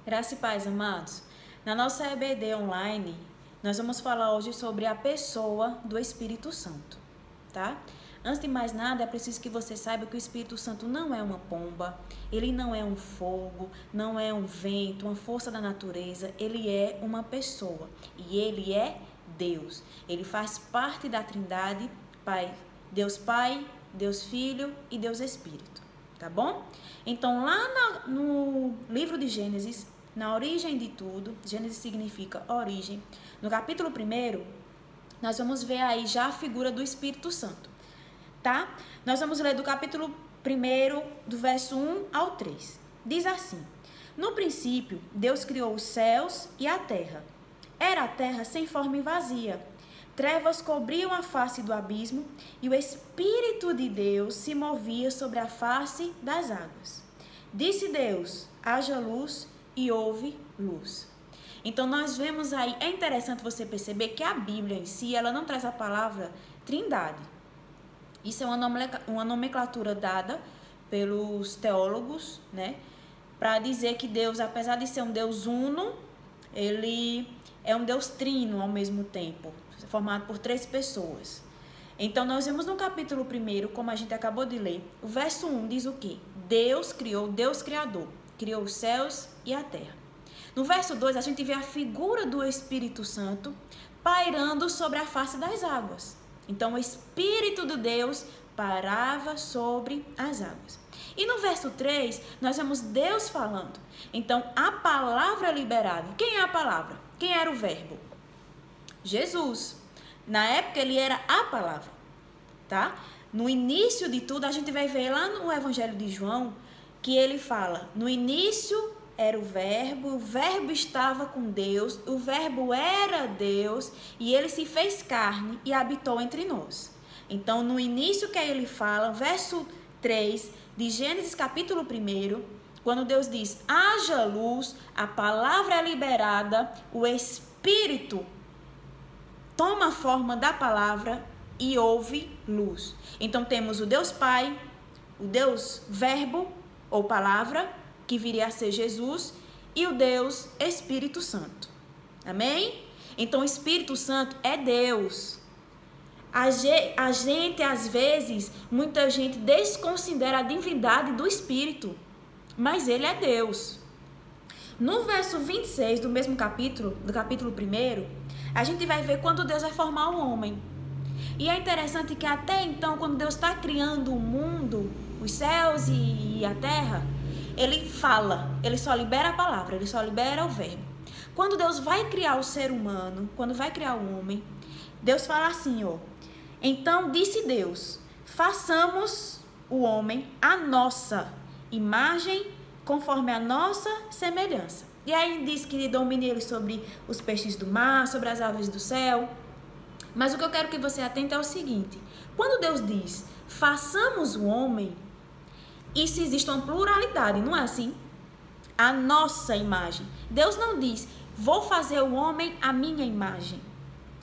Graça e paz, amados. Na nossa EBD online, nós vamos falar hoje sobre a pessoa do Espírito Santo, tá? Antes de mais nada, é preciso que você saiba que o Espírito Santo não é uma pomba, ele não é um fogo, não é um vento, uma força da natureza, ele é uma pessoa e ele é Deus. Ele faz parte da Trindade, Deus Pai, Deus Filho e Deus Espírito, tá bom? Então, lá no livro de Gênesis, na origem de tudo, Gênesis significa origem, no capítulo 1, nós vamos ver aí já a figura do Espírito Santo, tá? Nós vamos ler do capítulo 1, do verso 1 ao 3. Diz assim: no princípio, Deus criou os céus e a terra. Era a terra sem forma e vazia. Trevas cobriam a face do abismo e o Espírito de Deus se movia sobre a face das águas. Disse Deus: haja luz, e houve luz. Então nós vemos aí, é interessante você perceber que a Bíblia em si, ela não traz a palavra trindade. Isso é uma nomenclatura dada pelos teólogos, né? Para dizer que Deus, apesar de ser um Deus uno, ele é um Deus trino ao mesmo tempo, formado por 3 pessoas. Então, nós vemos no capítulo 1, como a gente acabou de ler, o verso 1 diz o quê? Deus criou, Deus Criador, criou os céus e a terra. No verso 2, a gente vê a figura do Espírito Santo pairando sobre a face das águas. Então, o Espírito de Deus parava sobre as águas. E no verso 3, nós vemos Deus falando. Então, a palavra liberada. Quem é a palavra? Quem era o verbo? Jesus. Na época, ele era a palavra, tá? No início de tudo, a gente vai ver lá no Evangelho de João, que ele fala, no início era o verbo estava com Deus, o verbo era Deus, e ele se fez carne e habitou entre nós. Então, no início que ele fala, verso 3 de Gênesis capítulo 1, quando Deus diz, haja luz, a palavra é liberada, o Espírito toma a forma da palavra e houve luz. Então, temos o Deus Pai, o Deus Verbo, ou palavra, que viria a ser Jesus, e o Deus Espírito Santo. Amém? Então, o Espírito Santo é Deus. A gente, às vezes, muita gente desconsidera a divindade do Espírito, mas ele é Deus. No verso 26 do mesmo capítulo, do capítulo 1, a gente vai ver quando Deus vai formar o homem. E é interessante que até então, quando Deus está criando o mundo, os céus e a terra, ele fala, ele só libera a palavra, ele só libera o verbo. Quando Deus vai criar o ser humano, quando vai criar o homem, Deus fala assim, ó. Então disse Deus, façamos o homem à nossa imagem, conforme a nossa semelhança. E aí diz que domine ele sobre os peixes do mar, sobre as aves do céu. Mas o que eu quero que você atente é o seguinte, quando Deus diz, façamos o homem, isso existe uma pluralidade, não é assim? A nossa imagem. Deus não diz, vou fazer o homem à minha imagem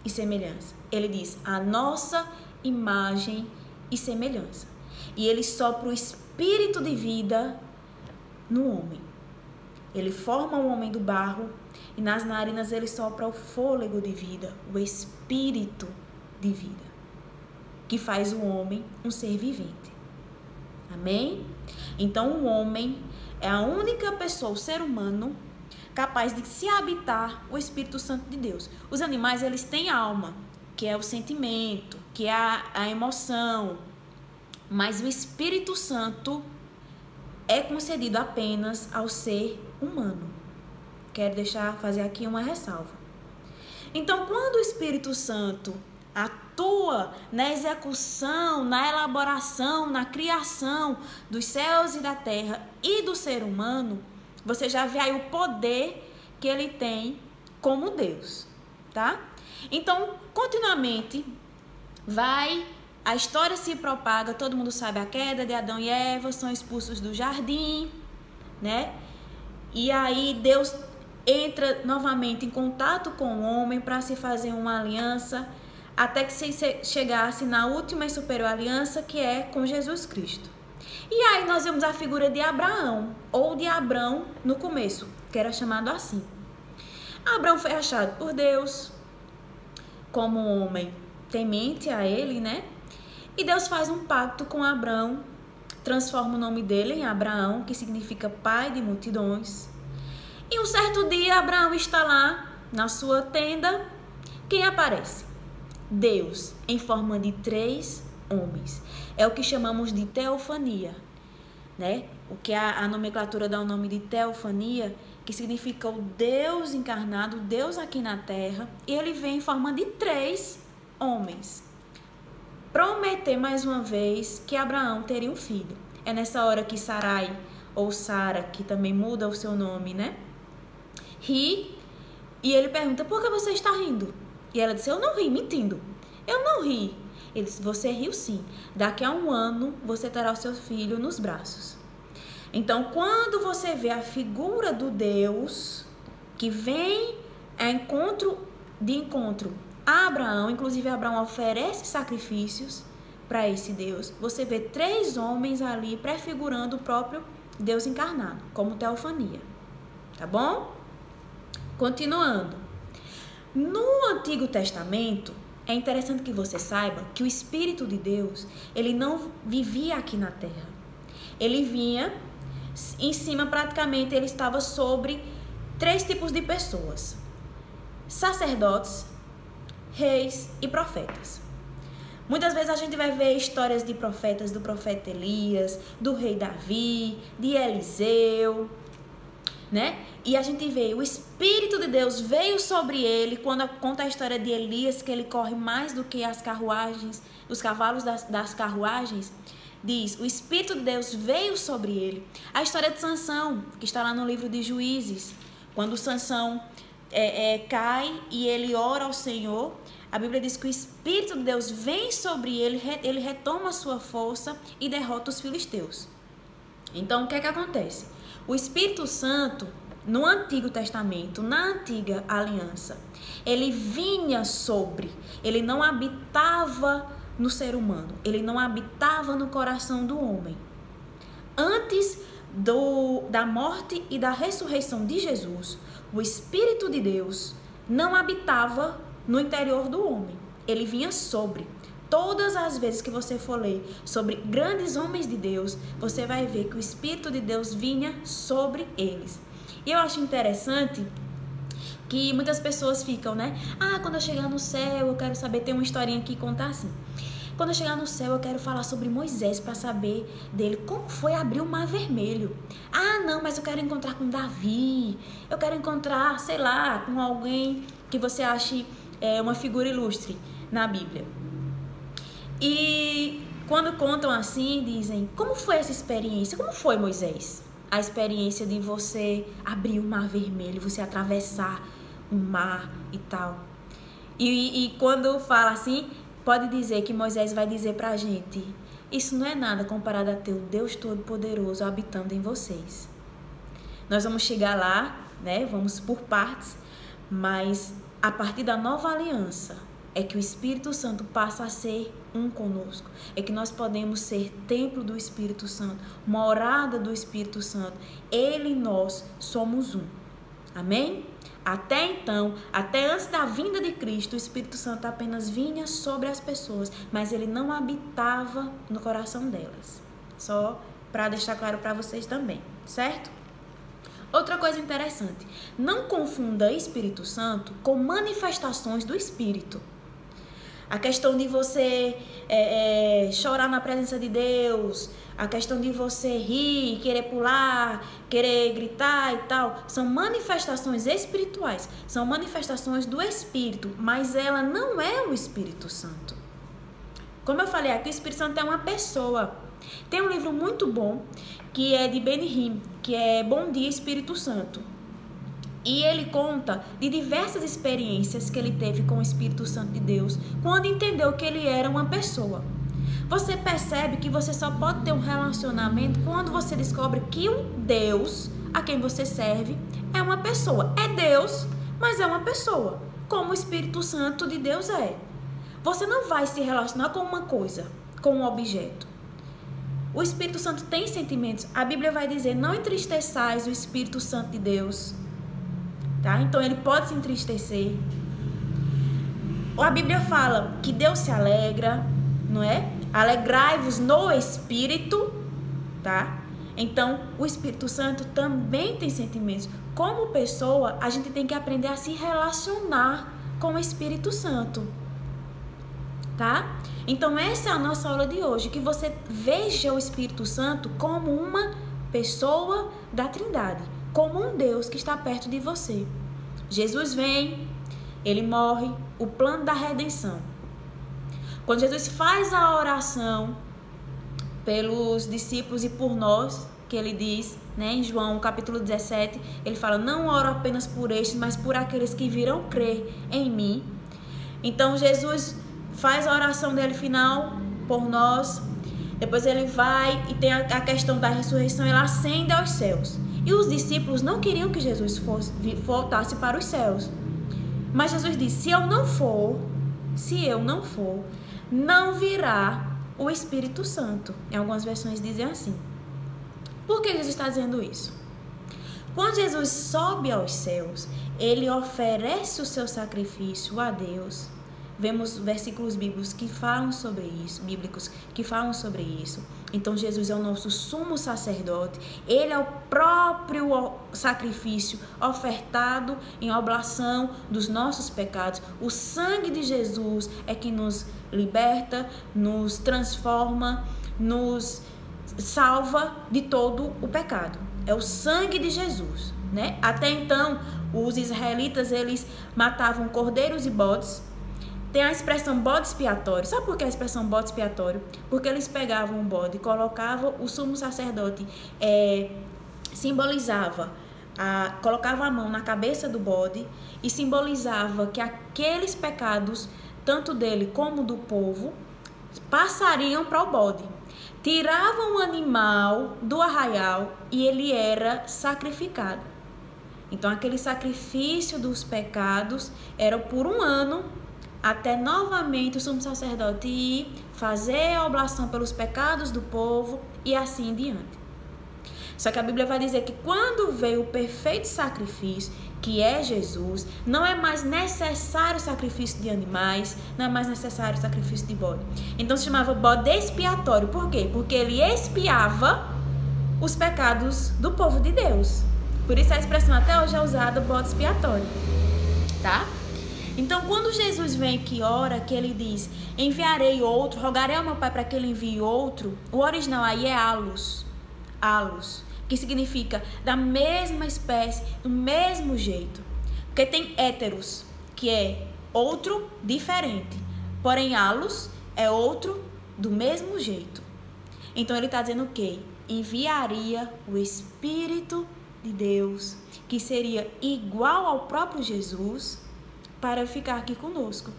e semelhança. Ele diz, a nossa imagem e semelhança. E ele sopra o espírito de vida no homem. Ele forma o homem do barro e nas narinas ele sopra o fôlego de vida, o espírito de vida, que faz o homem um ser vivente. Amém? Então, o homem é a única pessoa, o ser humano, capaz de se habitar o Espírito Santo de Deus. Os animais, eles têm alma, que é o sentimento, que é a emoção. Mas o Espírito Santo é concedido apenas ao ser humano. Quero fazer aqui uma ressalva. Então, quando o Espírito Santo atua na execução, na elaboração, na criação dos céus e da terra e do ser humano, você já vê aí o poder que ele tem como Deus, tá? Então, continuamente, a história se propaga, todo mundo sabe a queda de Adão e Eva, são expulsos do jardim, né? E aí Deus entra novamente em contato com o homem para se fazer uma aliança, até que se chegasse na última e superior aliança, que é com Jesus Cristo. E aí nós vemos a figura de Abraão, ou de Abrão no começo, que era chamado assim. Abrão foi achado por Deus como um homem temente a ele, né? E Deus faz um pacto com Abrão, transforma o nome dele em Abraão, que significa pai de multidões. E um certo dia Abraão está lá na sua tenda. Quem aparece? Deus, em forma de 3 homens. É o que chamamos de teofania, né? O que a nomenclatura dá o nome de teofania, que significa o Deus encarnado, Deus aqui na terra, e ele vem em forma de 3 homens. Prometer mais uma vez que Abraão teria um filho. É nessa hora que Sarai, ou Sara, que também muda o seu nome, né? Ri, e ele pergunta, por que você está rindo? E ela disse, eu não ri, mentindo. Eu não ri. Ele disse, você riu sim. Daqui a 1 ano, você terá o seu filho nos braços. Então, quando você vê a figura do Deus, que vem a encontro a Abraão, inclusive Abraão oferece sacrifícios para esse Deus, você vê 3 homens ali prefigurando o próprio Deus encarnado, como teofania. Tá bom? Continuando. No Antigo Testamento, é interessante que você saiba que o Espírito de Deus, ele não vivia aqui na terra. Ele vinha em cima, praticamente, ele estava sobre 3 tipos de pessoas: sacerdotes, reis e profetas. Muitas vezes a gente vai ver histórias de profetas, do profeta Elias, do rei Davi, de Eliseu, né? E a gente vê, o Espírito de Deus veio sobre ele, quando conta a história de Elias, que ele corre mais do que as carruagens, os cavalos das carruagens, diz, o Espírito de Deus veio sobre ele. A história de Sansão, que está lá no livro de Juízes, quando Sansão cai e ele ora ao Senhor, a Bíblia diz que o Espírito de Deus vem sobre ele, ele retoma a sua força e derrota os filisteus. Então, o que é que acontece? O Espírito Santo, no Antigo Testamento, na Antiga Aliança, ele vinha sobre, ele não habitava no ser humano, ele não habitava no coração do homem. Antes da morte e da ressurreição de Jesus, o Espírito de Deus não habitava no interior do homem, ele vinha sobre. Todas as vezes que você for ler sobre grandes homens de Deus, você vai ver que o Espírito de Deus vinha sobre eles. E eu acho interessante que muitas pessoas ficam, né? Ah, quando eu chegar no céu, eu quero saber, tem uma historinha aqui contar assim. Quando eu chegar no céu, eu quero falar sobre Moisés para saber dele como foi abrir o Mar Vermelho. Ah, não, mas eu quero encontrar com Davi. Eu quero encontrar, sei lá, com alguém que você ache uma figura ilustre na Bíblia. E quando contam assim, dizem, como foi essa experiência? Como foi, Moisés? A experiência de você abrir o Mar Vermelho, você atravessar o mar e tal. E quando fala assim, pode dizer que Moisés vai dizer pra gente, isso não é nada comparado a ter o Deus Todo-Poderoso habitando em vocês. Nós vamos chegar lá, né? Vamos por partes, mas a partir da nova aliança é que o Espírito Santo passa a ser um conosco. É que nós podemos ser templo do Espírito Santo, morada do Espírito Santo. Ele e nós somos um. Amém? Até então, até antes da vinda de Cristo, o Espírito Santo apenas vinha sobre as pessoas, mas ele não habitava no coração delas. Só para deixar claro para vocês também, certo? Outra coisa interessante, não confunda Espírito Santo com manifestações do Espírito. A questão de você chorar na presença de Deus, a questão de você rir, querer pular, querer gritar e tal, são manifestações espirituais, são manifestações do Espírito, mas ela não é o Espírito Santo. Como eu falei aqui, o Espírito Santo é uma pessoa. Tem um livro muito bom, que é de Benihim, que é Bom Dia Espírito Santo. E ele conta de diversas experiências que ele teve com o Espírito Santo de Deus, quando entendeu que ele era uma pessoa. Você percebe que você só pode ter um relacionamento quando você descobre que um Deus a quem você serve é uma pessoa. É Deus, mas é uma pessoa, como o Espírito Santo de Deus é. Você não vai se relacionar com uma coisa, com um objeto. O Espírito Santo tem sentimentos. A Bíblia vai dizer, não entristeçais o Espírito Santo de Deus. Tá? Então ele pode se entristecer. A Bíblia fala que Deus se alegra, não é? Alegrai-vos no Espírito, tá? Então, o Espírito Santo também tem sentimentos. Como pessoa, a gente tem que aprender a se relacionar com o Espírito Santo, tá? Então, essa é a nossa aula de hoje, que você veja o Espírito Santo como uma pessoa da Trindade, como um Deus que está perto de você. Jesus vem, ele morre, o plano da redenção. Quando Jesus faz a oração pelos discípulos e por nós, que ele diz, né, em João capítulo 17, ele fala, não oro apenas por estes, mas por aqueles que virão crer em mim. Então Jesus faz a oração dele final por nós, depois ele vai e tem a questão da ressurreição, ele ascende aos céus. E os discípulos não queriam que Jesus voltasse para os céus. Mas Jesus disse, se eu não for, não virá o Espírito Santo. Em algumas versões dizem assim. Por que Jesus está dizendo isso? Quando Jesus sobe aos céus, ele oferece o seu sacrifício a Deus. Vemos versículos bíblicos que falam sobre isso, Então Jesus é o nosso sumo sacerdote. Ele é o próprio sacrifício ofertado em oblação dos nossos pecados. O sangue de Jesus é que nos liberta, nos transforma, nos salva de todo o pecado. É o sangue de Jesus, né? Até então, os israelitas, eles matavam cordeiros e bodes. Tem a expressão bode expiatório. Sabe por que a expressão bode expiatório? Porque eles pegavam o bode, colocavam, o sumo sacerdote simbolizava, colocava a mão na cabeça do bode e simbolizava que aqueles pecados, tanto dele como do povo, passariam para o bode. Tiravam o animal do arraial e ele era sacrificado. Então aquele sacrifício dos pecados era por um ano, até novamente o sumo sacerdote ir fazer a oblação pelos pecados do povo e assim em diante. Só que a Bíblia vai dizer que quando veio o perfeito sacrifício, que é Jesus, não é mais necessário o sacrifício de animais, não é mais necessário o sacrifício de bode. Então se chamava bode expiatório. Por quê? Porque ele expiava os pecados do povo de Deus. Por isso a expressão até hoje é usada, bode expiatório, tá? Então, quando Jesus vem que ora, que ele diz, enviarei outro, rogarei ao meu Pai para que ele envie outro, o original aí é allos, que significa da mesma espécie, do mesmo jeito. Porque tem héteros, que é outro diferente, porém allos é outro do mesmo jeito. Então, ele está dizendo o quê? Enviaria o Espírito de Deus, que seria igual ao próprio Jesus, para ficar aqui conosco,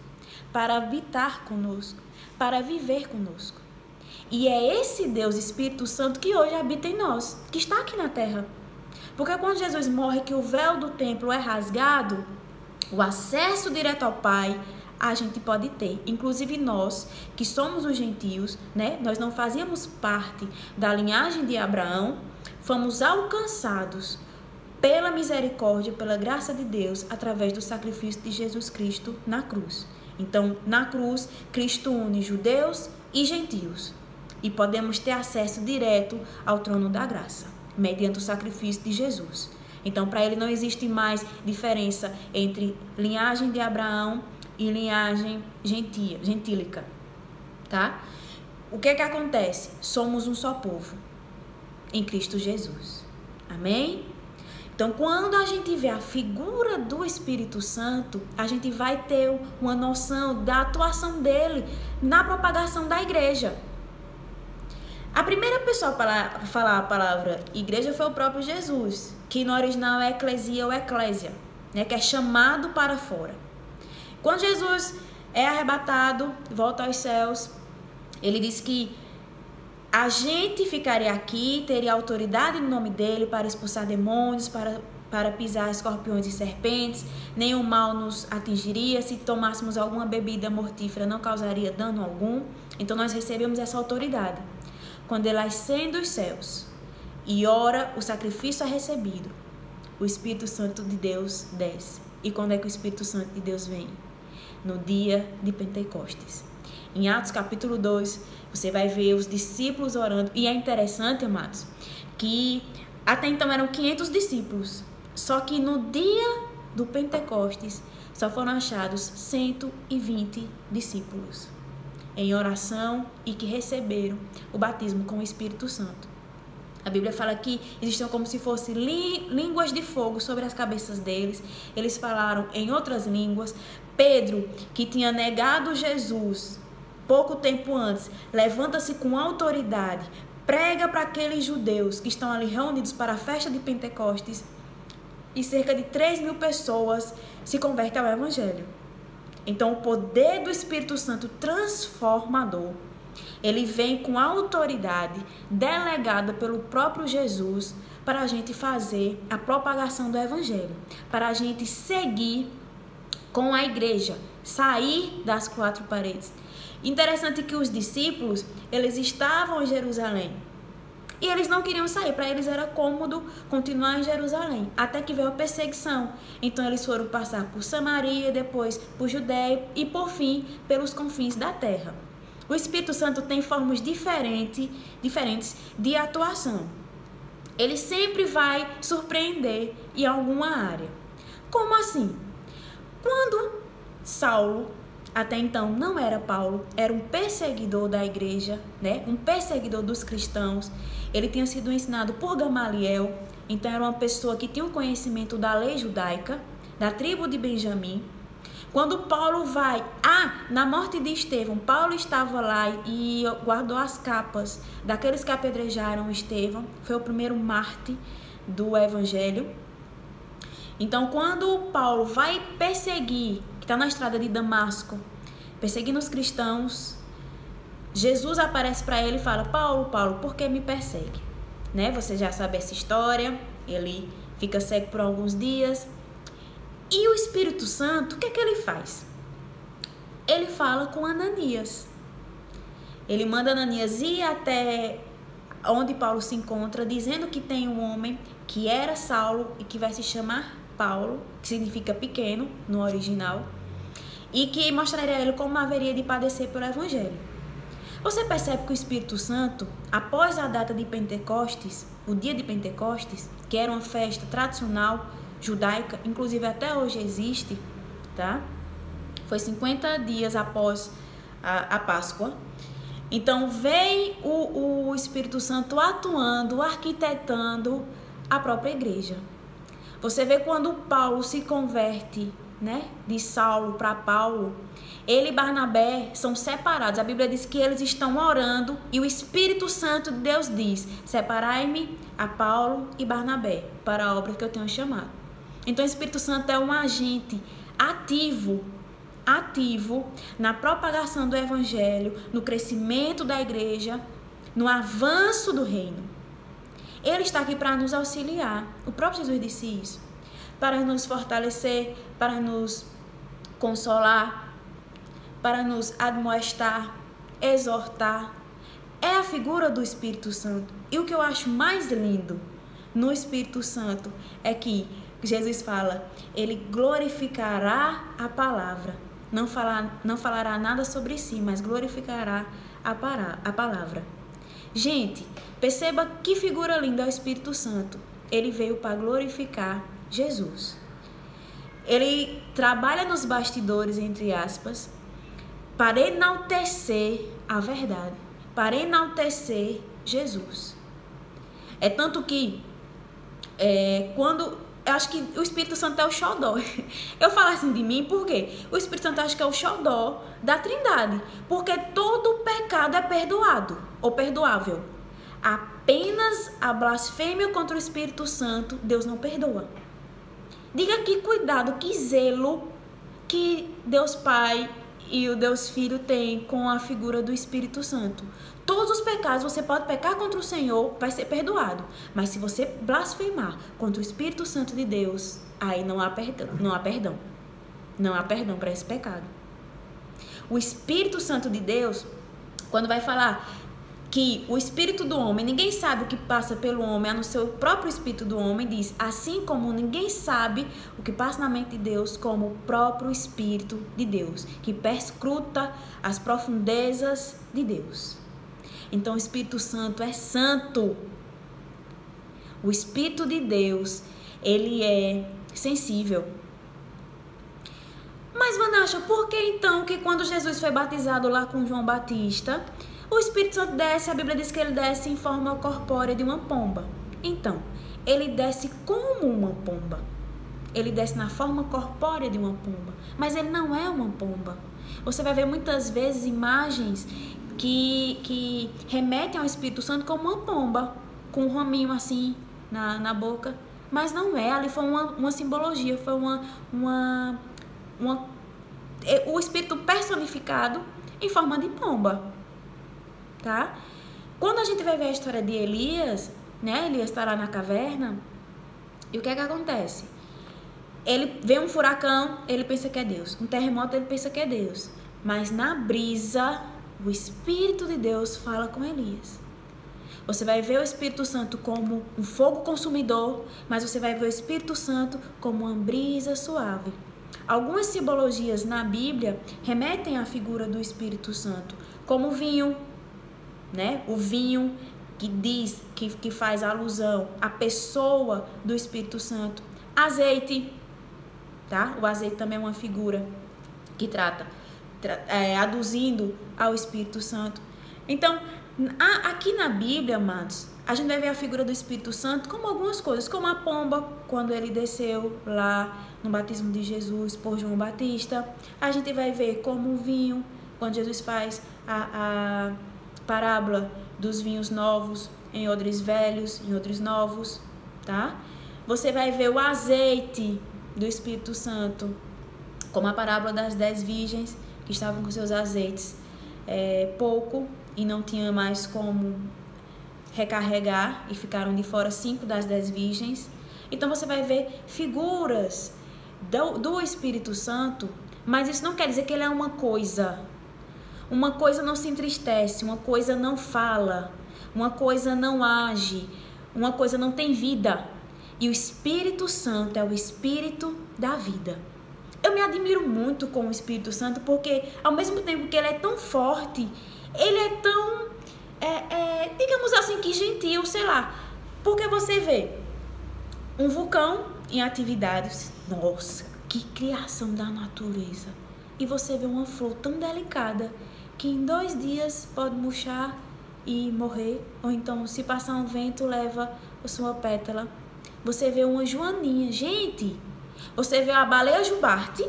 para habitar conosco, para viver conosco. E é esse Deus, Espírito Santo, que hoje habita em nós, que está aqui na terra. Porque quando Jesus morre, que o véu do templo é rasgado, o acesso direto ao Pai, a gente pode ter. Inclusive nós, que somos os gentios, né? Nós não fazíamos parte da linhagem de Abraão, fomos alcançados pela misericórdia, pela graça de Deus, através do sacrifício de Jesus Cristo na cruz. Então, na cruz, Cristo une judeus e gentios. E podemos ter acesso direto ao trono da graça, mediante o sacrifício de Jesus. Então, para ele não existe mais diferença entre linhagem de Abraão e linhagem gentílica, tá? O que acontece? Somos um só povo em Cristo Jesus. Amém? Então, quando a gente vê a figura do Espírito Santo, a gente vai ter uma noção da atuação dele na propagação da igreja. A primeira pessoa para falar a palavra igreja foi o próprio Jesus, que no original é eclesia ou eclésia, né, que é chamado para fora. Quando Jesus é arrebatado, volta aos céus, ele diz que a gente ficaria aqui, teria autoridade no nome dele para expulsar demônios, para pisar escorpiões e serpentes, nenhum mal nos atingiria, se tomássemos alguma bebida mortífera não causaria dano algum. Então nós recebemos essa autoridade. quando ele ascende dos céus e ora, o sacrifício é recebido, o Espírito Santo de Deus desce. E quando é que o Espírito Santo de Deus vem? No dia de Pentecostes. Em Atos capítulo 2, você vai ver os discípulos orando. E é interessante, amados, que até então eram 500 discípulos. Só que no dia do Pentecostes, só foram achados 120 discípulos em oração e que receberam o batismo com o Espírito Santo. A Bíblia fala que existiam como se fossem línguas de fogo sobre as cabeças deles. Eles falaram em outras línguas. Pedro, que tinha negado Jesus pouco tempo antes, levanta-se com autoridade, prega para aqueles judeus que estão ali reunidos para a festa de Pentecostes, e cerca de 3.000 pessoas se convertem ao Evangelho. Então, o poder do Espírito Santo transformador, ele vem com autoridade delegada pelo próprio Jesus para a gente fazer a propagação do Evangelho, para a gente seguir com a igreja, sair das 4 paredes. Interessante que os discípulos, eles estavam em Jerusalém e eles não queriam sair, para eles era cômodo continuar em Jerusalém, até que veio a perseguição. Então eles foram passar por Samaria, depois por Judeia e por fim pelos confins da terra. O Espírito Santo tem formas diferentes de atuação. Ele sempre vai surpreender em alguma área. Como assim? Quando Saulo, até então não era Paulo, era um perseguidor da igreja, né? Um perseguidor dos cristãos. Ele tinha sido ensinado por Gamaliel, então era uma pessoa que tinha um conhecimento da lei judaica, da tribo de Benjamim. Quando Paulo vai, na morte de Estevão, Paulo estava lá e guardou as capas daqueles que apedrejaram Estevão, foi o primeiro mártir do Evangelho. Então, quando Paulo vai perseguir, que está na estrada de Damasco, perseguindo os cristãos, Jesus aparece para ele e fala: Paulo, por que me persegue? Né? Você já sabe essa história, ele fica cego por alguns dias. E o Espírito Santo, o que é que ele faz? Ele fala com Ananias. Ele manda Ananias ir até onde Paulo se encontra, dizendo que tem um homem que era Saulo e que vai se chamar Paulo, que significa pequeno no original, e que mostraria a ele como haveria de padecer pelo Evangelho. Você percebe que o Espírito Santo, após a data de Pentecostes, o dia de Pentecostes, que era uma festa tradicional judaica, inclusive até hoje existe, tá? Foi 50 dias após a Páscoa. Então veio o Espírito Santo atuando, arquitetando a própria igreja. Você vê quando Paulo se converte, né, de Saulo para Paulo, ele e Barnabé são separados. A Bíblia diz que eles estão orando e o Espírito Santo de Deus diz: separai-me a Paulo e Barnabé para a obra que eu tenho chamado. Então o Espírito Santo é um agente ativo na propagação do Evangelho, no crescimento da igreja, no avanço do reino. Ele está aqui para nos auxiliar. O próprio Jesus disse isso. Para nos fortalecer, para nos consolar, para nos admoestar, exortar. É a figura do Espírito Santo. E o que eu acho mais lindo no Espírito Santo é que Jesus fala: ele glorificará a palavra. Não falará nada sobre si, mas glorificará a palavra. Gente, perceba que figura linda é o Espírito Santo. Ele veio para glorificar Jesus. Ele trabalha nos bastidores, entre aspas, para enaltecer a verdade, para enaltecer Jesus. É tanto que eu acho que o Espírito Santo é o xodó. Eu falo assim de mim porque o Espírito Santo acho que é o xodó da Trindade. Porque todo pecado é perdoado ou perdoável. Apenas a blasfêmia contra o Espírito Santo, Deus não perdoa. Diga que cuidado, que zelo que Deus Pai e o Deus Filho têm com a figura do Espírito Santo. Todos os pecados, você pode pecar contra o Senhor, vai ser perdoado. Mas se você blasfemar contra o Espírito Santo de Deus, aí não há perdão. Não há perdão para esse pecado. O Espírito Santo de Deus, quando vai falar que o espírito do homem, ninguém sabe o que passa pelo homem, a não ser o próprio espírito do homem, diz, assim como ninguém sabe o que passa na mente de Deus, como o próprio espírito de Deus, que perscruta as profundezas de Deus. Então o Espírito Santo é santo. O Espírito de Deus, ele é sensível. Mas, Vanasha, por que então que quando Jesus foi batizado lá com João Batista, o Espírito Santo desce, a Bíblia diz que ele desce em forma corpórea de uma pomba? Então, ele desce como uma pomba. Ele desce na forma corpórea de uma pomba. Mas ele não é uma pomba. Você vai ver muitas vezes imagens que remetem ao Espírito Santo como uma pomba, com um raminho assim na boca. Mas não é, ali foi uma simbologia, foi o Espírito personificado em forma de pomba. Tá? Quando a gente vai ver a história de Elias, né? Elias está lá na caverna, e o que é que acontece? Ele vê um furacão, ele pensa que é Deus. Um terremoto, ele pensa que é Deus. Mas na brisa, o Espírito de Deus fala com Elias. Você vai ver o Espírito Santo como um fogo consumidor, mas você vai ver o Espírito Santo como uma brisa suave. Algumas simbologias na Bíblia remetem à figura do Espírito Santo, como o vinho, né? O vinho que diz, que faz alusão à pessoa do Espírito Santo. Azeite, tá? O azeite também é uma figura que aduzindo ao Espírito Santo. Então, aqui na Bíblia, amados, a gente vai ver a figura do Espírito Santo como algumas coisas, como a pomba, quando ele desceu lá no batismo de Jesus por João Batista. A gente vai ver como o vinho, quando Jesus faz a parábola dos vinhos novos em odres velhos, em odres novos, tá? Você vai ver o azeite do Espírito Santo, como a parábola das 10 virgens que estavam com seus azeites pouco e não tinha mais como recarregar e ficaram de fora 5 das 10 virgens. Então você vai ver figuras do Espírito Santo, mas isso não quer dizer que ele é uma coisa. Uma coisa não se entristece, uma coisa não fala, uma coisa não age, uma coisa não tem vida. E o Espírito Santo é o Espírito da vida. Eu me admiro muito com o Espírito Santo, porque ao mesmo tempo que ele é tão forte, ele é tão, digamos assim, que gentil, sei lá. Porque você vê um vulcão em atividades, nossa, que criação da natureza. E você vê uma flor tão delicada, que em 2 dias pode murchar e morrer, ou então se passar um vento leva a sua pétala. Você vê uma joaninha, gente, você vê a baleia jubarte,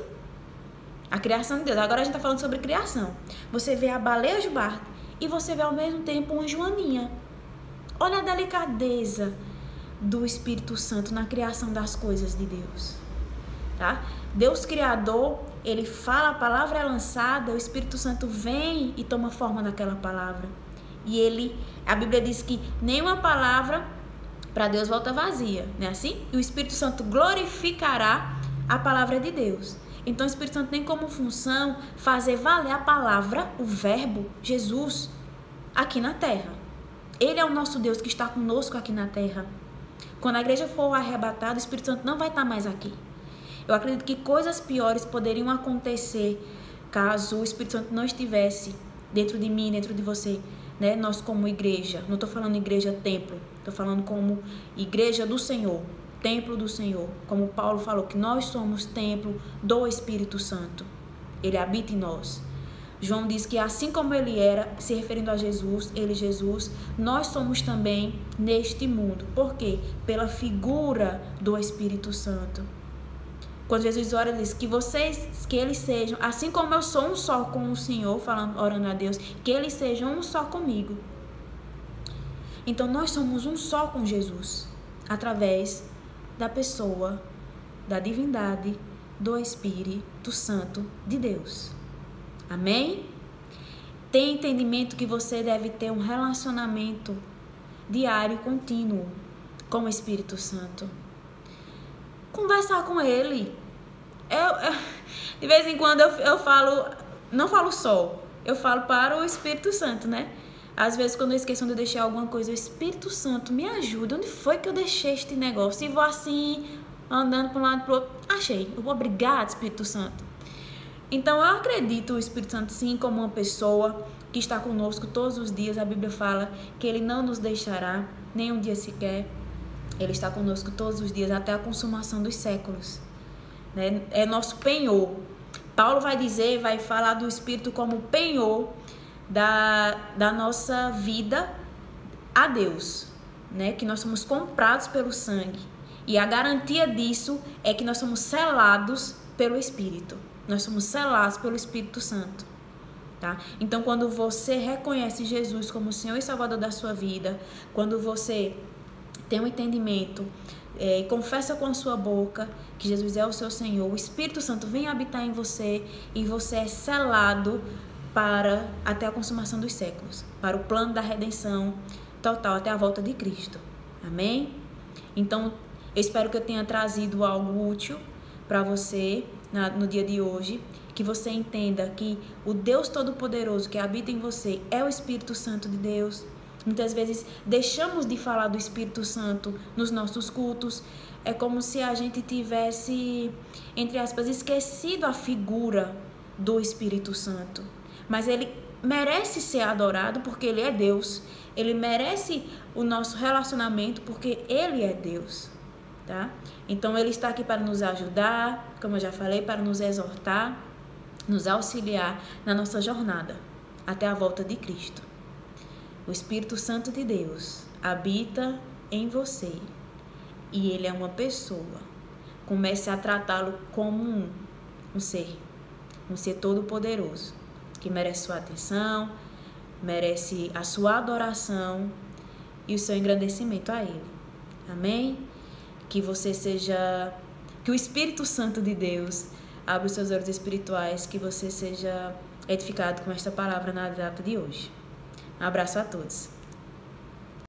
a criação de Deus. Agora a gente está falando sobre criação. Você vê a baleia jubarte e você vê ao mesmo tempo uma joaninha. Olha a delicadeza do Espírito Santo na criação das coisas de Deus, tá? Deus Criador, ele fala, a palavra é lançada, o Espírito Santo vem e toma forma naquela palavra. E a Bíblia diz que nenhuma palavra para Deus volta vazia, não é assim? E o Espírito Santo glorificará a palavra de Deus. Então o Espírito Santo tem como função fazer valer a palavra, o verbo, Jesus, aqui na terra. Ele é o nosso Deus que está conosco aqui na terra. Quando a igreja for arrebatada, o Espírito Santo não vai estar mais aqui. Eu acredito que coisas piores poderiam acontecer caso o Espírito Santo não estivesse dentro de mim, dentro de você, né? Nós como igreja, não estou falando igreja templo, estou falando como igreja do Senhor, templo do Senhor. Como Paulo falou, que nós somos templo do Espírito Santo. Ele habita em nós. João diz que assim como ele era, se referindo a Jesus, ele Jesus, nós somos também neste mundo. Por quê? Pela figura do Espírito Santo. Quando Jesus ora, ele diz que eles sejam, assim como eu sou um só com o Senhor, orando a Deus, que eles sejam um só comigo. Então nós somos um só com Jesus, através da pessoa, da divindade, do Espírito Santo de Deus. Amém? Tem entendimento que você deve ter um relacionamento diário, contínuo com o Espírito Santo. Conversar com ele. De vez em quando eu falo, não falo só, eu falo para o Espírito Santo, né? Às vezes, quando eu esqueço onde eu deixei alguma coisa, o Espírito Santo me ajuda. Onde foi que eu deixei este negócio? E vou assim, andando para um lado e para o outro. Achei. Obrigado, Espírito Santo. Então, eu acredito o Espírito Santo, sim, como uma pessoa que está conosco todos os dias. A Bíblia fala que Ele não nos deixará nem um dia sequer. Ele está conosco todos os dias, até a consumação dos séculos. Né? É nosso penhor. Paulo vai falar do Espírito como penhor da nossa vida a Deus, né? Que nós somos comprados pelo sangue. E a garantia disso é que nós somos selados pelo Espírito. Nós somos selados pelo Espírito Santo. Tá? Então, quando você reconhece Jesus como o Senhor e Salvador da sua vida, quando você tem um entendimento, confessa com a sua boca que Jesus é o seu Senhor, o Espírito Santo vem habitar em você e você é selado para até a consumação dos séculos, para o plano da redenção total, até a volta de Cristo. Amém? Então, eu espero que eu tenha trazido algo útil para você no dia de hoje, que você entenda que o Deus Todo-Poderoso que habita em você é o Espírito Santo de Deus. Muitas vezes deixamos de falar do Espírito Santo nos nossos cultos. É como se a gente tivesse, entre aspas, esquecido a figura do Espírito Santo. Mas ele merece ser adorado porque ele é Deus. Ele merece o nosso relacionamento porque ele é Deus. Tá? Então ele está aqui para nos ajudar, como eu já falei, para nos exortar, nos auxiliar na nossa jornada até a volta de Cristo. O Espírito Santo de Deus habita em você e ele é uma pessoa. Comece a tratá-lo como um ser todo-poderoso, que merece sua atenção, merece a sua adoração e o seu engrandecimento a ele. Amém? Que o Espírito Santo de Deus abra os seus olhos espirituais, que você seja edificado com esta palavra na data de hoje. Um abraço a todos.